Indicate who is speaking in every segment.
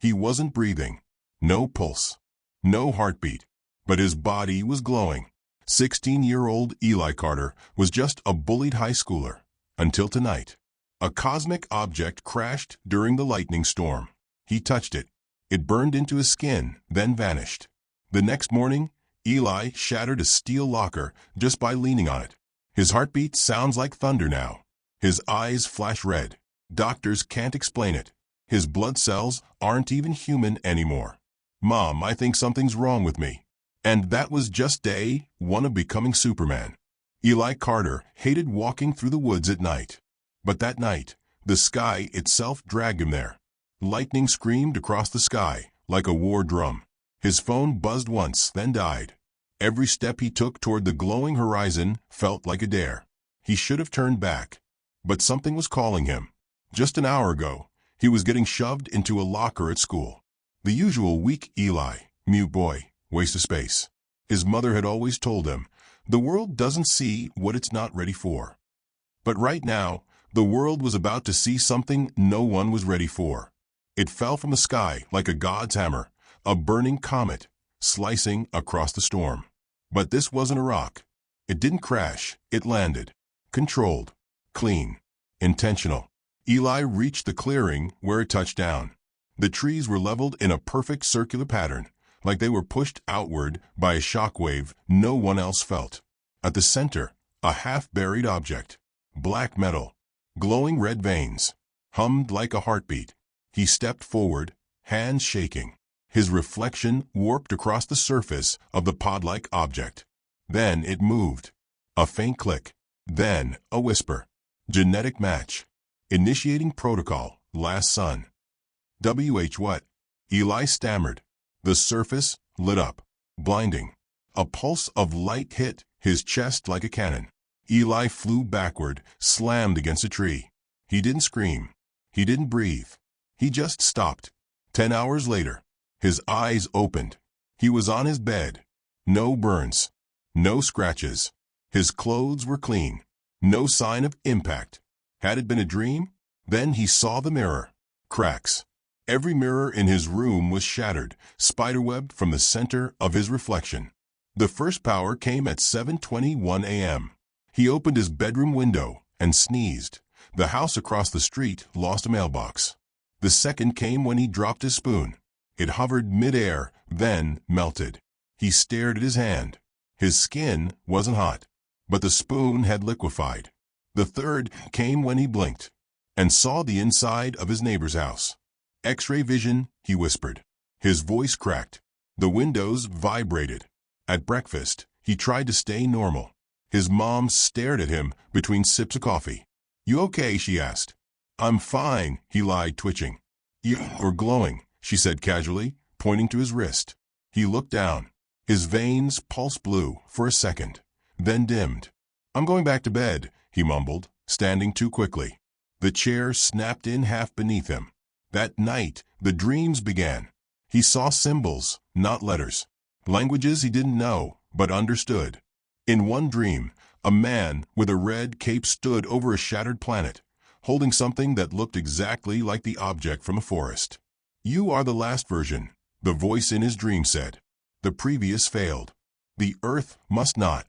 Speaker 1: He wasn't breathing. No pulse. No heartbeat. But his body was glowing. 16-year-old Eli Carter was just a bullied high schooler. Until tonight. A cosmic object crashed during the lightning storm. He touched it. It burned into his skin, then vanished. The next morning, Eli shattered a steel locker just by leaning on it. His heartbeat sounds like thunder now. His eyes flash red. Doctors can't explain it. His blood cells aren't even human anymore. Mom, I think something's wrong with me. And that was just day one of becoming Superman. Eli Carter hated walking through the woods at night. But that night, the sky itself dragged him there. Lightning screamed across the sky like a war drum. His phone buzzed once, then died. Every step he took toward the glowing horizon felt like a dare. He should have turned back. But something was calling him. Just an hour ago, he was getting shoved into a locker at school. The usual weak Eli, mute boy, waste of space. His mother had always told him, the world doesn't see what it's not ready for. But right now, the world was about to see something no one was ready for. It fell from the sky like a god's hammer, a burning comet, slicing across the storm. But this wasn't a rock. It didn't crash, it landed. Controlled. Clean. Intentional. Eli reached the clearing where it touched down. The trees were leveled in a perfect circular pattern, like they were pushed outward by a shockwave no one else felt. At the center, a half-buried object. Black metal. Glowing red veins. Hummed like a heartbeat. He stepped forward, hands shaking. His reflection warped across the surface of the pod-like object. Then it moved. A faint click. Then a whisper. Genetic match. Initiating protocol. Last son. WH what? Eli stammered. The surface lit up. Blinding. A pulse of light hit his chest like a cannon. Eli flew backward, slammed against a tree. He didn't scream. He didn't breathe. He just stopped. 10 hours later, his eyes opened. He was on his bed. No burns. No scratches. His clothes were clean. No sign of impact. Had it been a dream? Then he saw the mirror. Cracks. Every mirror in his room was shattered, spiderwebbed from the center of his reflection. The first power came at 7:21 a.m. He opened his bedroom window and sneezed. The house across the street lost a mailbox. The second came when he dropped his spoon. It hovered mid-air, then melted. He stared at his hand. His skin wasn't hot, but the spoon had liquefied. The third came when he blinked and saw the inside of his neighbor's house. X-ray vision, he whispered. His voice cracked. The windows vibrated. At breakfast, he tried to stay normal. His mom stared at him between sips of coffee. "You okay?" she asked. "I'm fine," he lied, twitching. "You're glowing," she said casually, pointing to his wrist. He looked down. His veins pulsed blue for a second, then dimmed. "I'm going back to bed," he mumbled, standing too quickly. The chair snapped in half beneath him. That night, the dreams began. He saw symbols, not letters. Languages he didn't know, but understood. In one dream, a man with a red cape stood over a shattered planet, holding something that looked exactly like the object from a forest. "You are the last version," the voice in his dream said. "The previous failed. The Earth must not."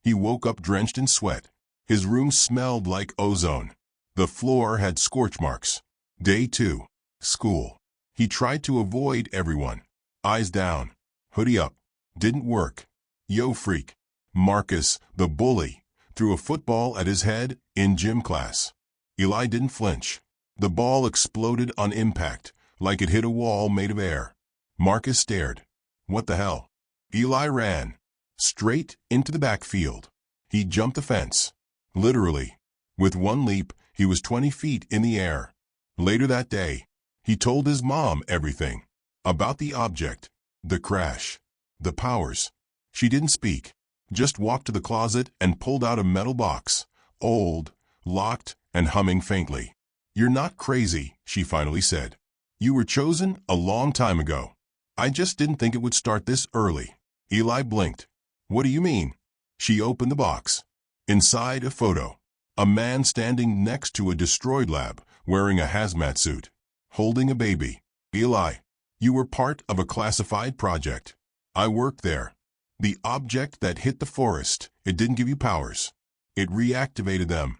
Speaker 1: He woke up drenched in sweat. His room smelled like ozone. The floor had scorch marks. Day 2. School. He tried to avoid everyone. Eyes down. Hoodie up. Didn't work. Yo freak. Marcus, the bully, threw a football at his head in gym class. Eli didn't flinch. The ball exploded on impact, like it hit a wall made of air. Marcus stared. What the hell? Eli ran. Straight into the backfield. He jumped the fence. Literally. With one leap, he was 20 feet in the air. Later that day, he told his mom everything. About the object, the crash, the powers. She didn't speak. Just walked to the closet and pulled out a metal box, old, locked, and humming faintly. "You're not crazy," she finally said. "You were chosen a long time ago. I just didn't think it would start this early." Eli blinked. "What do you mean?" She opened the box. Inside, a photo. A man standing next to a destroyed lab, wearing a hazmat suit, holding a baby. "Eli, You were part of a classified project. I worked there. The object that hit the forest, it didn't give you powers. It reactivated them.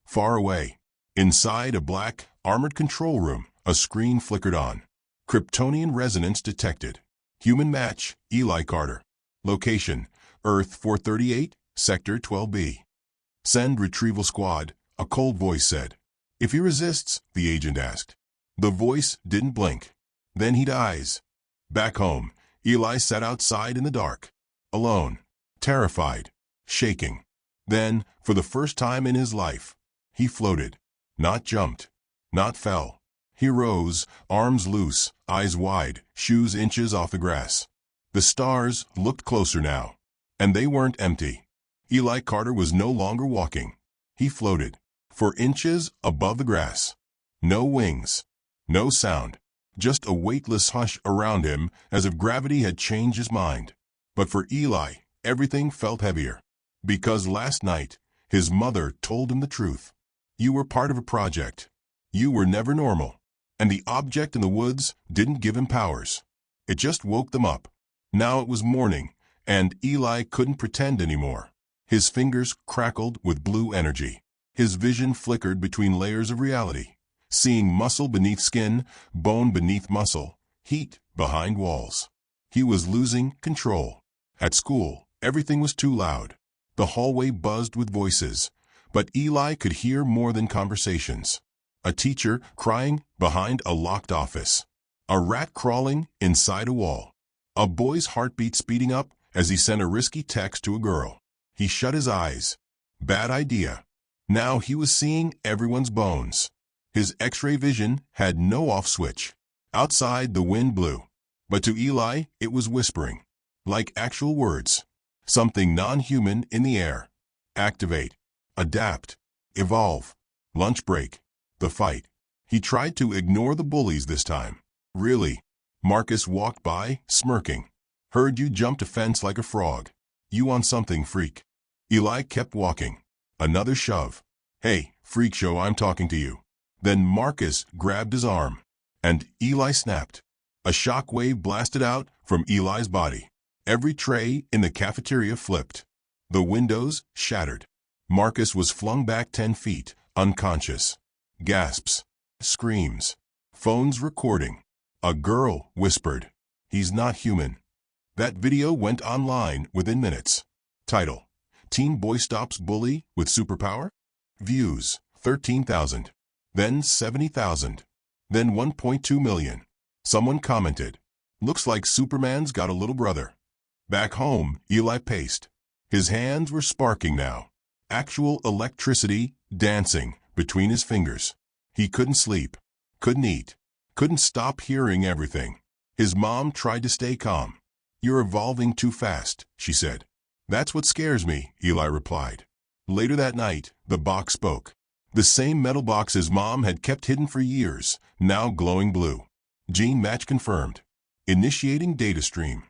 Speaker 1: Far away, inside a black, armored control room, a screen flickered on. Kryptonian resonance detected. Human match, Eli Carter. Location, Earth 438, Sector 12B. Send retrieval squad, a cold voice said. If he resists, the agent asked. The voice didn't blink. Then he dies. Back home, Eli sat outside in the dark. Alone. Terrified. Shaking. Then, for the first time in his life, he floated. Not jumped. Not fell. He rose, arms loose, eyes wide, shoes inches off the grass. The stars looked closer now. And they weren't empty. Eli Carter was no longer walking. He floated. For inches above the grass. No wings. No sound. Just a weightless hush around him as if gravity had changed his mind. But for Eli, everything felt heavier. Because last night, his mother told him the truth. You were part of a project. You were never normal. And the object in the woods didn't give him powers. It just woke them up. Now it was morning, and Eli couldn't pretend anymore. His fingers crackled with blue energy. His vision flickered between layers of reality, seeing muscle beneath skin, bone beneath muscle, heat behind walls. He was losing control. At school, everything was too loud. The hallway buzzed with voices, but Eli could hear more than conversations. A teacher crying behind a locked office. A rat crawling inside a wall. A boy's heartbeat speeding up as he sent a risky text to a girl. He shut his eyes. Bad idea. Now he was seeing everyone's bones. His X-ray vision had no off switch. Outside the wind blew. But to Eli, it was whispering. Like actual words. Something non-human in the air. Activate. Adapt. Evolve. Lunch break. The fight. He tried to ignore the bullies this time. Really? Marcus walked by, smirking. Heard you jumped a fence like a frog. You on something, freak. Eli kept walking. Another shove. Hey, freak show, I'm talking to you. Then Marcus grabbed his arm. And Eli snapped. A shock wave blasted out from Eli's body. Every tray in the cafeteria flipped. The windows shattered. Marcus was flung back 10 feet, unconscious. Gasps. Screams. Phones recording. A girl whispered, "He's not human." That video went online within minutes. Title: Teen Boy Stops Bully with Superpower? Views: 13,000. Then 70,000. Then 1.2 million. Someone commented, "Looks like Superman's got a little brother." Back home, Eli paced. His hands were sparking now. Actual electricity dancing between his fingers. He couldn't sleep. Couldn't eat. Couldn't stop hearing everything. His mom tried to stay calm. "You're evolving too fast," she said. "That's what scares me," Eli replied. Later that night, the box spoke. The same metal box his mom had kept hidden for years, now glowing blue. Gene match confirmed. Initiating data stream.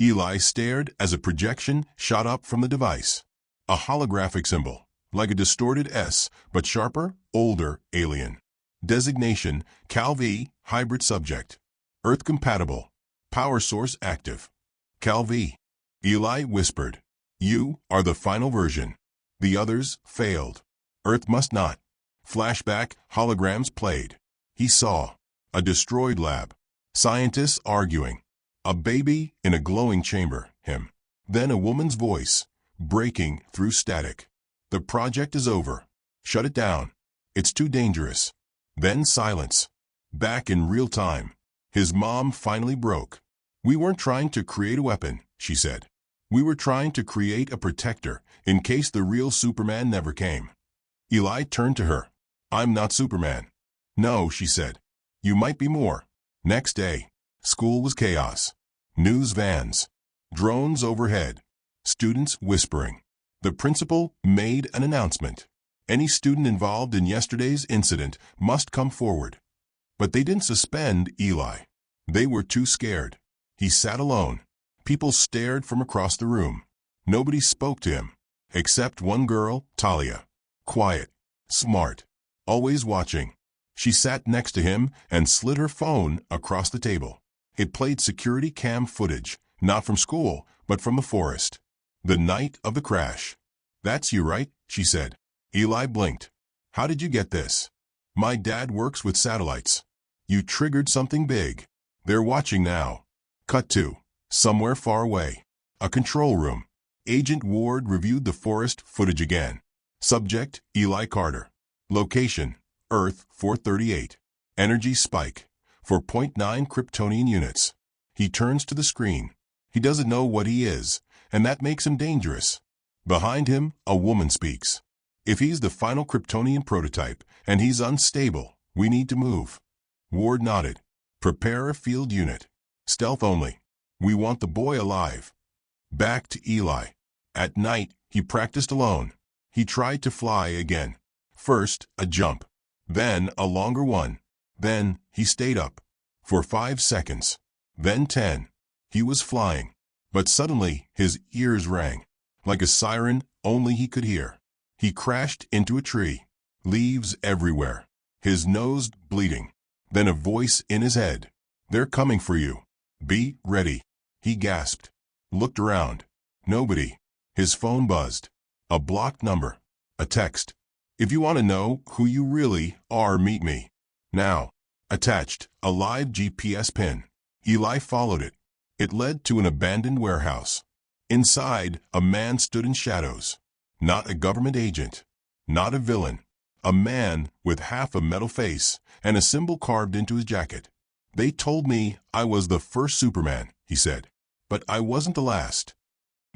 Speaker 1: Eli stared as a projection shot up from the device. A holographic symbol, like a distorted S, but sharper, older, alien. Designation: Cal-V, hybrid subject. Earth compatible. Power source active. Cal-V. Eli whispered, "You are the final version. The others failed. Earth must not." Flashback holograms played. He saw a destroyed lab. Scientists arguing. A baby in a glowing chamber, him. Then a woman's voice, breaking through static. "The project is over. Shut it down. It's too dangerous." Then silence. Back in real time. His mom finally broke. "We weren't trying to create a weapon," she said. "We were trying to create a protector in case the real Superman never came." Eli turned to her. "I'm not Superman." "No," she said. "You might be more." Next day, school was chaos. News vans. Drones overhead. Students whispering. The principal made an announcement. Any student involved in yesterday's incident must come forward. But they didn't suspend Eli. They were too scared. He sat alone. People stared from across the room. Nobody spoke to him, except one girl, Talia. Quiet, smart, always watching. She sat next to him and slid her phone across the table. It played security cam footage, not from school, but from the forest. The night of the crash. "That's you, right?" she said. Eli blinked. "How did you get this?" "My dad works with satellites." "You triggered something big. They're watching now." Cut to somewhere far away. A control room. Agent Ward reviewed the forest footage again. Subject, Eli Carter. Location, Earth 438. Energy spike, 4.9 Kryptonian units. He turns to the screen. He doesn't know what he is, and that makes him dangerous. Behind him, a woman speaks. "If he's the final Kryptonian prototype, and he's unstable, we need to move." Ward nodded. "Prepare a field unit. Stealth only. We want the boy alive." Back to Eli. At night, he practiced alone. He tried to fly again. First, a jump. Then, a longer one. Then, he stayed up. For 5 seconds. Then 10. He was flying. But suddenly, his ears rang. Like a siren, only he could hear. He crashed into a tree. Leaves everywhere. His nose bleeding. Then a voice in his head. "They're coming for you. Be ready." He gasped. Looked around. Nobody. His phone buzzed. A blocked number. A text. "If you want to know who you really are, meet me now." Attached, a live GPS pin. Eli followed it. It led to an abandoned warehouse. Inside, a man stood in shadows. Not a government agent. Not a villain. A man with half a metal face and a symbol carved into his jacket. "They told me I was the first Superman," he said. "But I wasn't the last."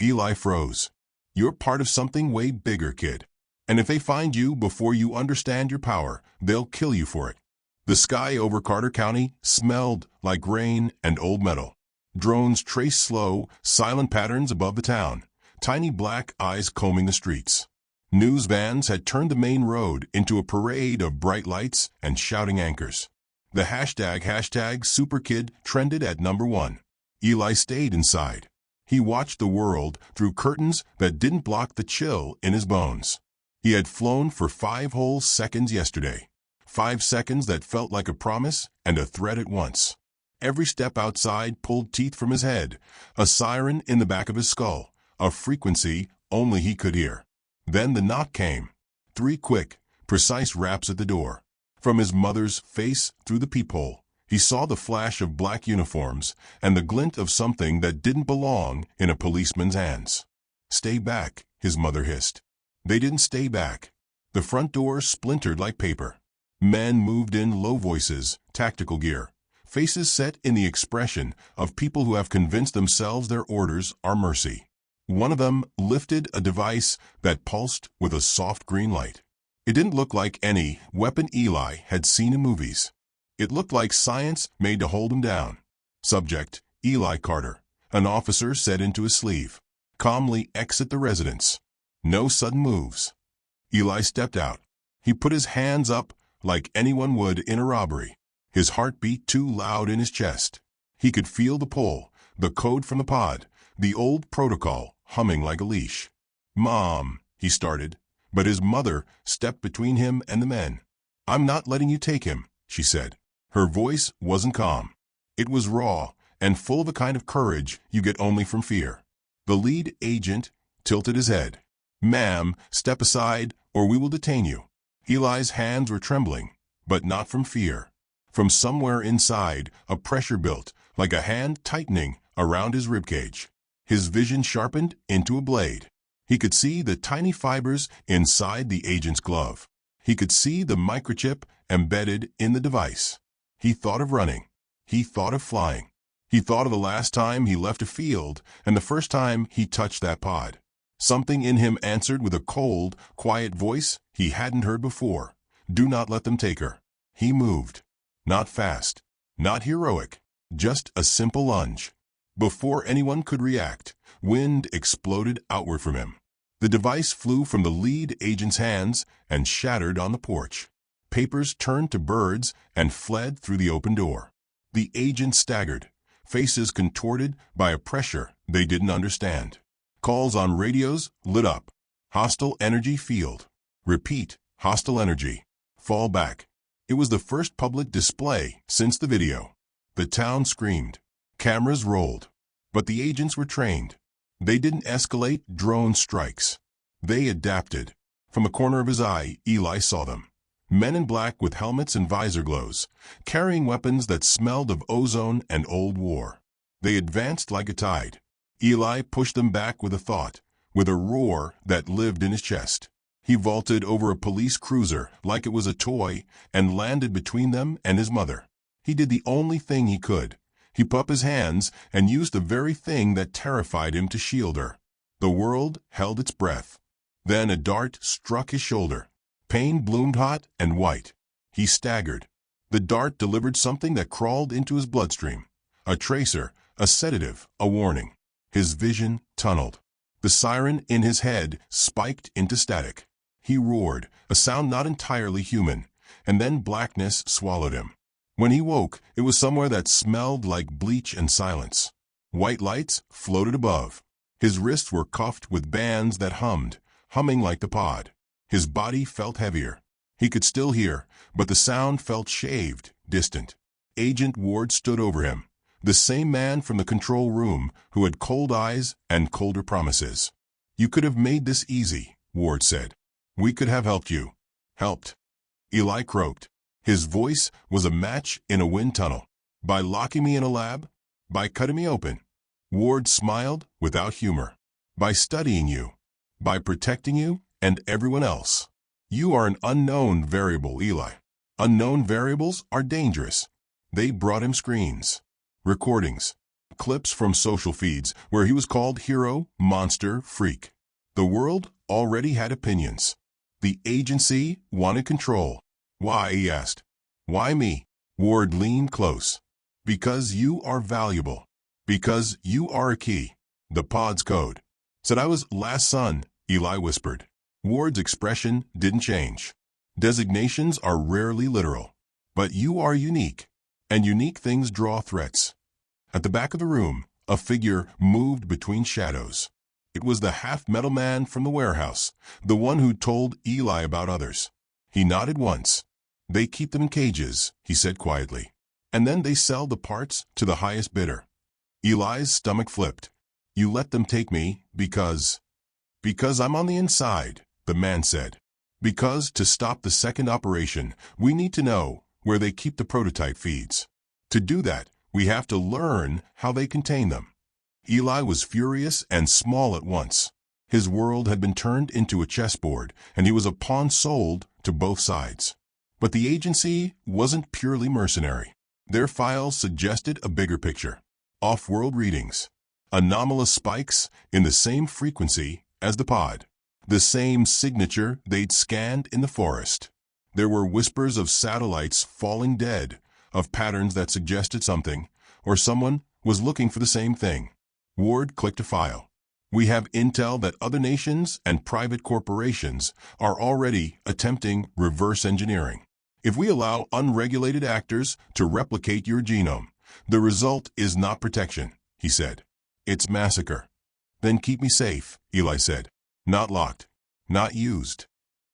Speaker 1: Eli froze. "You're part of something way bigger, kid. And if they find you before you understand your power, they'll kill you for it." The sky over Carter County smelled like rain and old metal. Drones traced slow, silent patterns above the town, tiny black eyes combing the streets. News vans had turned the main road into a parade of bright lights and shouting anchors. The hashtag #SuperKid trended at #1. Eli stayed inside. He watched the world through curtains that didn't block the chill in his bones. He had flown for 5 whole seconds yesterday. 5 seconds that felt like a promise and a threat at once. Every step outside pulled teeth from his head, a siren in the back of his skull, a frequency only he could hear. Then the knock came. 3 quick, precise raps at the door. From his mother's face through the peephole, he saw the flash of black uniforms and the glint of something that didn't belong in a policeman's hands. "Stay back," his mother hissed. They didn't stay back. The front door splintered like paper. Men moved in low voices, tactical gear, faces set in the expression of people who have convinced themselves their orders are mercy. One of them lifted a device that pulsed with a soft green light. It didn't look like any weapon Eli had seen in movies. It looked like science made to hold him down. Subject, Eli Carter. An officer said into his sleeve. "Calmly exit the residence. No sudden moves." Eli stepped out. He put his hands up like anyone would in a robbery. His heart beat too loud in his chest. He could feel the pull, the code from the pod, the old protocol humming like a leash. "Mom," he started, but his mother stepped between him and the men. "I'm not letting you take him," she said. Her voice wasn't calm. It was raw and full of a kind of courage you get only from fear. The lead agent tilted his head. "Ma'am, step aside or we will detain you." Eli's hands were trembling, but not from fear. From somewhere inside, a pressure built, like a hand tightening around his ribcage. His vision sharpened into a blade. He could see the tiny fibers inside the agent's glove. He could see the microchip embedded in the device. He thought of running. He thought of flying. He thought of the last time he left a field and the first time he touched that pod. Something in him answered with a cold, quiet voice he hadn't heard before. "Do not let them take her." He moved. Not fast. Not heroic. Just a simple lunge. Before anyone could react, wind exploded outward from him. The device flew from the lead agent's hands and shattered on the porch. Papers turned to birds and fled through the open door. The agent staggered, faces contorted by a pressure they didn't understand. Calls on radios lit up. Hostile energy field. Repeat, hostile energy. Fall back. It was the first public display since the video. The town screamed. Cameras rolled. But the agents were trained. They didn't escalate drone strikes. They adapted. From the corner of his eye, Eli saw them. Men in black with helmets and visor glows, carrying weapons that smelled of ozone and old war. They advanced like a tide. Eli pushed them back with a thought, with a roar that lived in his chest. He vaulted over a police cruiser like it was a toy and landed between them and his mother. He did the only thing he could. He put up his hands and used the very thing that terrified him to shield her. The world held its breath. Then a dart struck his shoulder. Pain bloomed hot and white. He staggered. The dart delivered something that crawled into his bloodstream. A tracer, a sedative, a warning. His vision tunneled. The siren in his head spiked into static. He roared, a sound not entirely human, and then blackness swallowed him. When he woke, it was somewhere that smelled like bleach and silence. White lights floated above. His wrists were cuffed with bands that humming like the pod. His body felt heavier. He could still hear, but the sound felt shaved, distant. Agent Ward stood over him, the same man from the control room who had cold eyes and colder promises. "You could have made this easy," Ward said. "We could have helped you." "Helped?" Eli croaked. His voice was a match in a wind tunnel. "By locking me in a lab? By cutting me open?" Ward smiled without humor. "By studying you. By protecting you and everyone else. You are an unknown variable, Eli. Unknown variables are dangerous." They brought him screens, recordings, clips from social feeds where he was called hero, monster, freak. The world already had opinions. The agency wanted control. "Why?" he asked. "Why me?" Ward leaned close. "Because you are valuable. Because you are a key. The pod's code." "Said I was last son," Eli whispered. Ward's expression didn't change. Designations are rarely literal. But you are unique, and unique things draw threats. At the back of the room, a figure moved between shadows. It was the half-metal man from the warehouse, the one who told Eli about others. He nodded once. "They keep them in cages," he said quietly. "And then they sell the parts to the highest bidder." Eli's stomach flipped. "You let them take me because I'm on the inside," the man said. "Because to stop the second operation, we need to know where they keep the prototype feeds. To do that, we have to learn how they contain them." Eli was furious and small at once. His world had been turned into a chessboard, and he was a pawn sold to both sides. But the agency wasn't purely mercenary. Their files suggested a bigger picture. Off-world readings. Anomalous spikes in the same frequency as the pod. The same signature they'd scanned in the forest. There were whispers of satellites falling dead, of patterns that suggested something, or someone was looking for the same thing. Ward clicked a file. "We have intel that other nations and private corporations are already attempting reverse engineering. If we allow unregulated actors to replicate your genome, the result is not protection," he said. "It's massacre." "Then keep me safe," Eli said. "Not locked. Not used."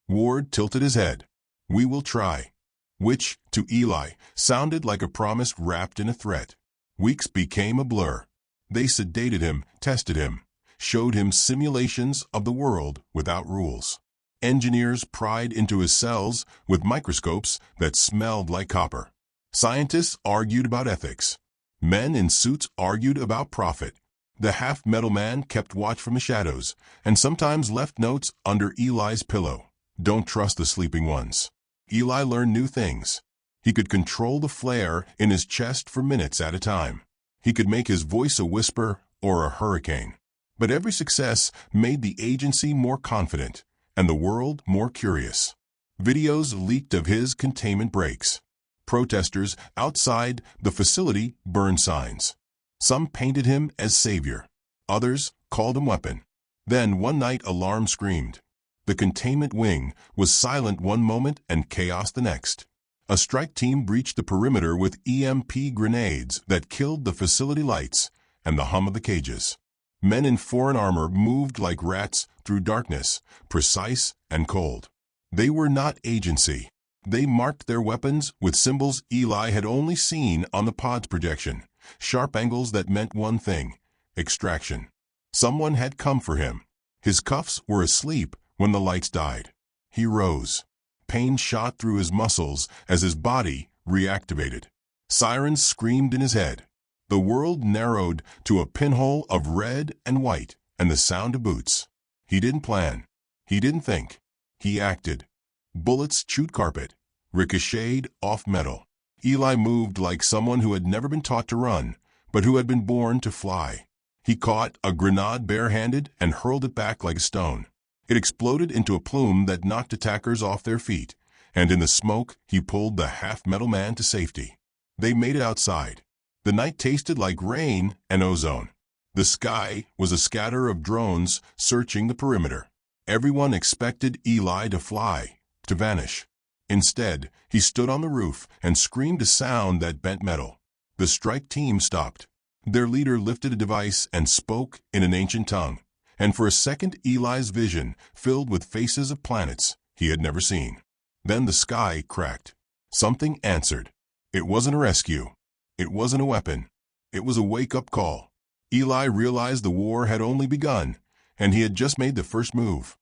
Speaker 1: Ward tilted his head. "We will try." Which, to Eli, sounded like a promise wrapped in a threat. Weeks became a blur. They sedated him, tested him, showed him simulations of the world without rules. Engineers pried into his cells with microscopes that smelled like copper. Scientists argued about ethics. Men in suits argued about profit. The half-metal man kept watch from the shadows, and sometimes left notes under Eli's pillow. "Don't trust the sleeping ones." Eli learned new things. He could control the flare in his chest for minutes at a time. He could make his voice a whisper or a hurricane. But every success made the agency more confident, and the world more curious. Videos leaked of his containment breaks. Protesters outside the facility burned signs. Some painted him as savior. Others called him weapon. Then one night alarm screamed. The containment wing was silent one moment and chaos the next. A strike team breached the perimeter with EMP grenades that killed the facility lights and the hum of the cages. Men in foreign armor moved like rats through darkness, precise and cold. They were not agency. They marked their weapons with symbols Eli had only seen on the pod's projection, sharp angles that meant one thing: extraction. Someone had come for him. His cuffs were asleep when the lights died. He rose. Pain shot through his muscles as his body reactivated. Sirens screamed in his head. The world narrowed to a pinhole of red and white and the sound of boots. He didn't plan. He didn't think. He acted. Bullets chewed carpet, ricocheted off metal. Eli moved like someone who had never been taught to run, but who had been born to fly. He caught a grenade barehanded and hurled it back like a stone. It exploded into a plume that knocked attackers off their feet, and in the smoke he pulled the half-metal man to safety. They made it outside. The night tasted like rain and ozone. The sky was a scatter of drones searching the perimeter. Everyone expected Eli to fly, to vanish. Instead, he stood on the roof and screamed a sound that bent metal. The strike team stopped. Their leader lifted a device and spoke in an ancient tongue. And for a second, Eli's vision filled with faces of planets he had never seen. Then the sky cracked. Something answered. It wasn't a rescue. It wasn't a weapon. It was a wake-up call. Eli realized the war had only begun, and he had just made the first move.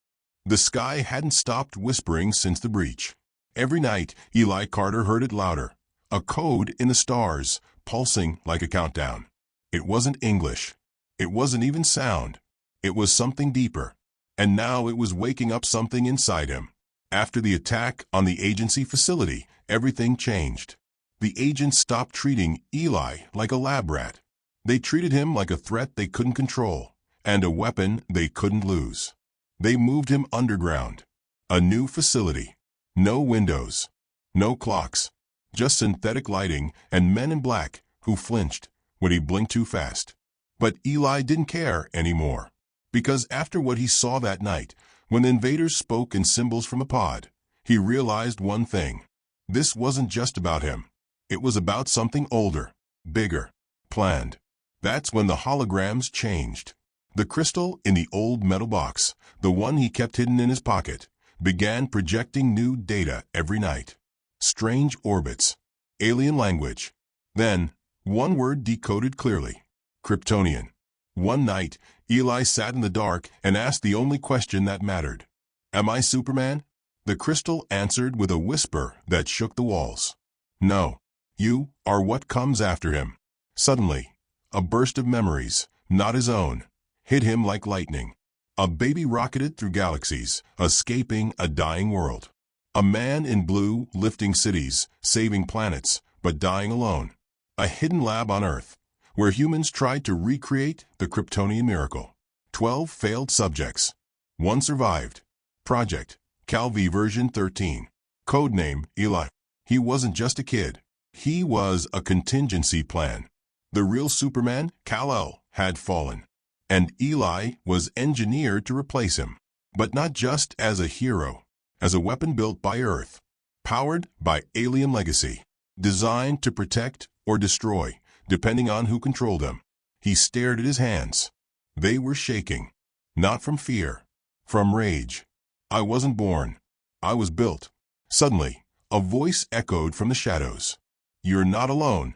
Speaker 1: The sky hadn't stopped whispering since the breach. Every night, Eli Carter heard it louder. A code in the stars, pulsing like a countdown. It wasn't English. It wasn't even sound. It was something deeper. And now it was waking up something inside him. After the attack on the agency facility, everything changed. The agents stopped treating Eli like a lab rat. They treated him like a threat they couldn't control, and a weapon they couldn't lose. They moved him underground. A new facility. No windows. No clocks. Just synthetic lighting and men in black who flinched when he blinked too fast. But Eli didn't care anymore. Because after what he saw that night, when the invaders spoke in symbols from a pod, he realized one thing. This wasn't just about him. It was about something older, bigger, planned. That's when the holograms changed. The crystal in the old metal box, the one he kept hidden in his pocket, began projecting new data every night. Strange orbits, alien language. Then, one word decoded clearly: Kryptonian. One night, Eli sat in the dark and asked the only question that mattered. Am I Superman? The crystal answered with a whisper that shook the walls. No. You are what comes after him. Suddenly, a burst of memories, not his own, hit him like lightning. A baby rocketed through galaxies, escaping a dying world. A man in blue lifting cities, saving planets, but dying alone. A hidden lab on Earth, where humans tried to recreate the Kryptonian miracle. 12 failed subjects. One survived. Project Calvi version 13. Codename Eli. He wasn't just a kid. He was a contingency plan. The real Superman, Kal-El, had fallen, and Eli was engineered to replace him. But not just as a hero, as a weapon built by Earth, powered by alien legacy, designed to protect or destroy, depending on who controlled them. He stared at his hands. They were shaking, not from fear, from rage. I wasn't born. I was built. Suddenly, a voice echoed from the shadows. You're not alone.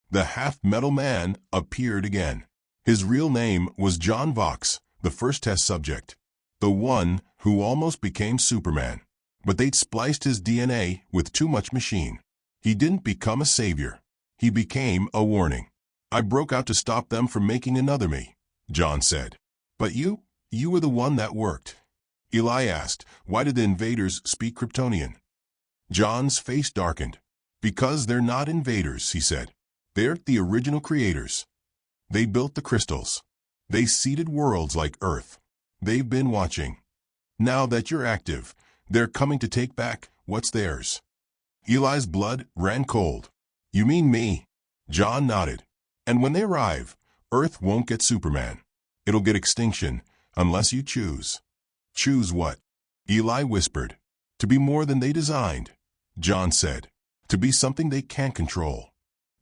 Speaker 1: The half-metal man appeared again. His real name was John Vox, the first test subject. The one who almost became Superman. But they'd spliced his DNA with too much machine. He didn't become a savior. He became a warning. I broke out to stop them from making another me, John said. But you were the one that worked. Eli asked, why did the invaders speak Kryptonian? John's face darkened. Because they're not invaders, he said. They're the original creators. They built the crystals. They seeded worlds like Earth. They've been watching. Now that you're active, they're coming to take back what's theirs. Eli's blood ran cold. You mean me? John nodded. And when they arrive, Earth won't get Superman. It'll get extinction, unless you choose. Choose what? Eli whispered. To be more than they designed. John said. To be something they can't control.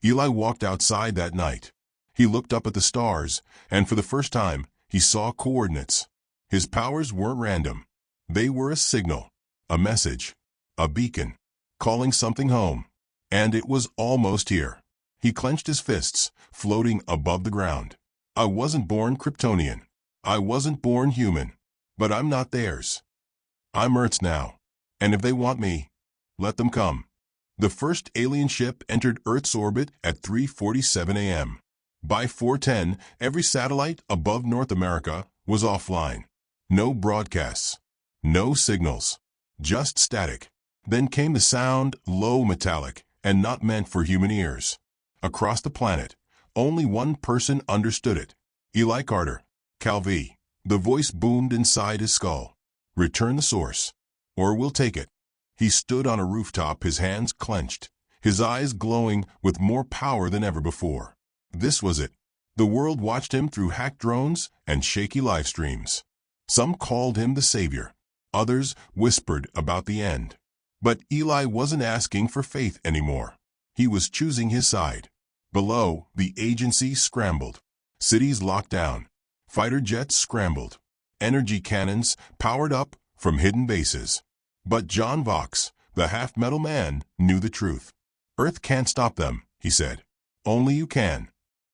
Speaker 1: Eli walked outside that night. He looked up at the stars, and for the first time, he saw coordinates. His powers weren't random. They were a signal, a message, a beacon, calling something home. And it was almost here. He clenched his fists, floating above the ground. I wasn't born Kryptonian. I wasn't born human. But I'm not theirs. I'm Earth's now. And if they want me, let them come. The first alien ship entered Earth's orbit at 3:47 a.m. By 4:10, every satellite above North America was offline. No broadcasts. No signals. Just static. Then came the sound, low metallic, and not meant for human ears. Across the planet, only one person understood it. Eli Carter. Calvi. The voice boomed inside his skull. Return the source, or we'll take it. He stood on a rooftop, his hands clenched, his eyes glowing with more power than ever before. This was it. The world watched him through hacked drones and shaky live streams. Some called him the savior. Others whispered about the end. But Eli wasn't asking for faith anymore. He was choosing his side. Below, the agency scrambled. Cities locked down. Fighter jets scrambled. Energy cannons powered up from hidden bases. But John Vox, the half-metal man, knew the truth. Earth can't stop them, he said. Only you can.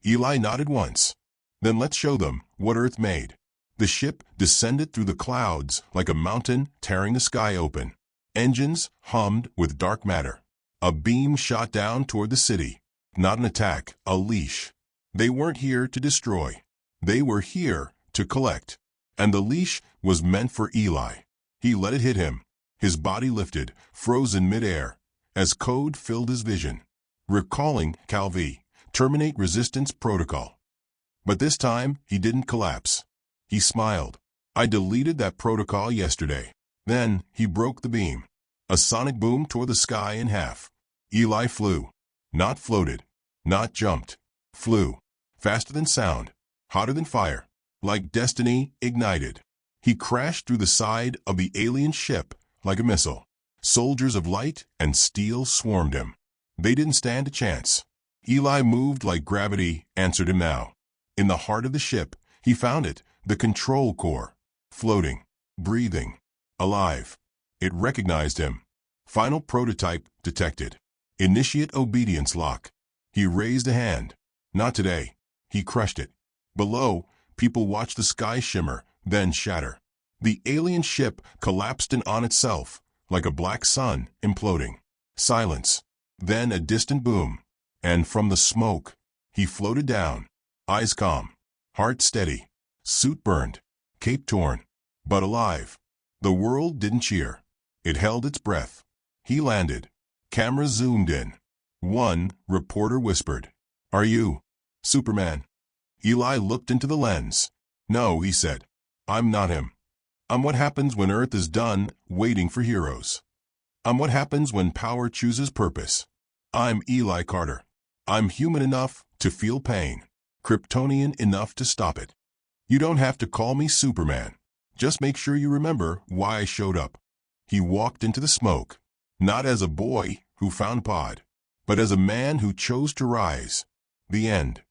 Speaker 1: Eli nodded once. Then let's show them what Earth made. The ship descended through the clouds like a mountain tearing the sky open. Engines hummed with dark matter. A beam shot down toward the city. Not an attack, a leash. They weren't here to destroy. They were here to collect. And the leash was meant for Eli. He let it hit him. His body lifted, frozen midair, as code filled his vision. Recalling Calvi, terminate resistance protocol. But this time, he didn't collapse. He smiled. I deleted that protocol yesterday. Then, he broke the beam. A sonic boom tore the sky in half. Eli flew. Not floated. Not jumped. Flew. Faster than sound. Hotter than fire. Like destiny ignited. He crashed through the side of the alien ship like a missile. Soldiers of light and steel swarmed him. They didn't stand a chance. Eli moved like gravity answered him now. In the heart of the ship, he found it, the control core. Floating. Breathing. Alive. It recognized him. Final prototype detected. Initiate obedience lock. He raised a hand. Not today. He crushed it. Below, people watched the sky shimmer, then shatter. The alien ship collapsed in on itself, like a black sun imploding. Silence. Then a distant boom. And from the smoke, he floated down. Eyes calm. Heart steady. Suit burned. Cape torn. But alive. The world didn't cheer. It held its breath. He landed. Camera zoomed in. One reporter whispered, "Are you Superman?" Eli looked into the lens. "No," he said. "I'm not him. I'm what happens when Earth is done waiting for heroes. I'm what happens when power chooses purpose. I'm Eli Carter. I'm human enough to feel pain. Kryptonian enough to stop it. You don't have to call me Superman. Just make sure you remember why I showed up." He walked into the smoke, not as a boy who found Pod, but as a man who chose to rise. The end.